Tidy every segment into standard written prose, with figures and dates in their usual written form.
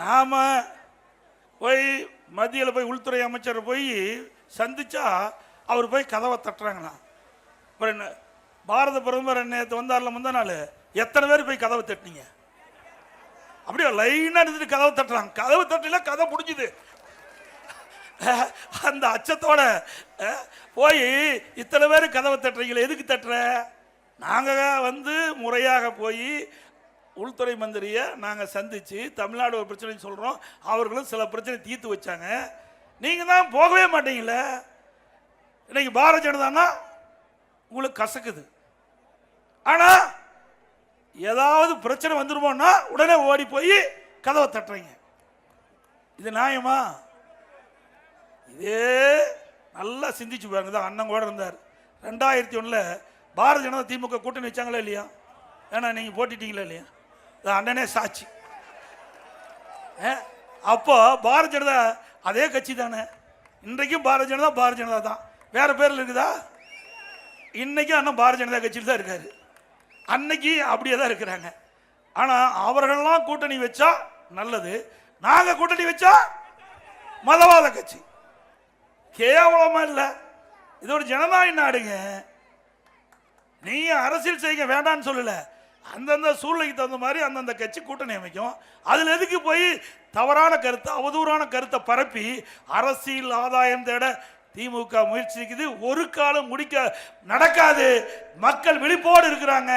நாம போய் மத்தியில் போய் உள்துறை அமைச்சரை போய் சந்திச்சா அவர் போய் கதவை தட்டுறாங்களா? அப்புறம் என்ன பாரத பிரதமர் நேற்று வந்தார்ல முந்தா நாள் எத்தனை பேர் போய் கதவை தட்டினீங்க? அப்படியே லைனாக இருந்துட்டு கதவை தட்டுறாங்க. கதவை தட்டல, கதை முடிஞ்சுது. அந்த அச்சத்தோட போய் இத்தனை பேர் கதவை தட்டுறீங்களே, எதுக்கு தட்டுற? நாங்கள் முறையாக போய் உள்துறை மந்திரியை நாங்கள் சந்தித்து தமிழ்நாடு ஒரு பிரச்சனை சொல்கிறோம், அவர்களும் சில பிரச்சனை தீர்த்து வச்சாங்க. நீங்கள் தான் போகவே மாட்டீங்களே. இன்னைக்கு பாரதிய ஜனதானா உங்களுக்கு கசக்குது, ஆனால் ஏதாவது பிரச்சனை வந்துருமோன்னா உடனே ஓடி போய் கதவை தட்டுறீங்க. இது நியாயமா? இதே நல்லா சிந்திச்சு பாருங்க. தான் அண்ணன் கூட இருந்தார் 2001 பாரதிய ஜனதா திமுக கூட்டணி வச்சாங்களா இல்லையா? ஏன்னா நீங்கள் போட்டிட்டீங்களா இல்லையா? அண்ணனே சாட்சி. அப்போ பாரதிய ஜனதா அதே கட்சி தானே. இன்றைக்கும் பாரதிய ஜனதா தான், வேற பேரில் இருக்குதா? இன்னைக்கும் அண்ணன் பாரதிய ஜனதா கட்சியில் தான் இருக்காரு, அன்னைக்கு அப்படியே தான் இருக்கிறாங்க. ஆனால் அவர்கள்லாம் கூட்டணி வச்சா நல்லது, நாங்கள் கூட்டணி வச்சா மதவாத கட்சி. கேவலமா இல்லை? இது ஒரு ஜனநாயக நாடுங்க. நீங்க அரசியல் செய்ய வேண்டாம்னு சொல்லல, அந்தந்த சூழ்நிலைக்கு தகுந்த மாதிரி அந்தந்த கட்சி கூட்டணி அமைக்கும். அதில் எதுக்கு போய் தவறான கருத்தை, அவதூறான கருத்தை பரப்பி அரசியல் ஆதாயம் தேட திமுக முயற்சிக்குது? ஒரு காலம் முடிக்க நடக்காது. மக்கள் விழிப்போடு இருக்கிறாங்க.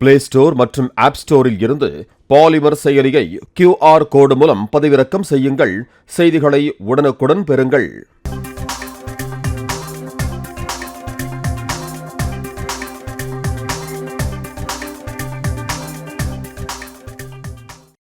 பிளே ஸ்டோர் மற்றும் ஆப் ஸ்டோரில் இருந்து பாலிமர் செயலியை QR கோடு மூலம் பதிவிறக்கம் செய்யுங்கள். செய்திகளை உடனுக்குடன் பெறுங்கள்.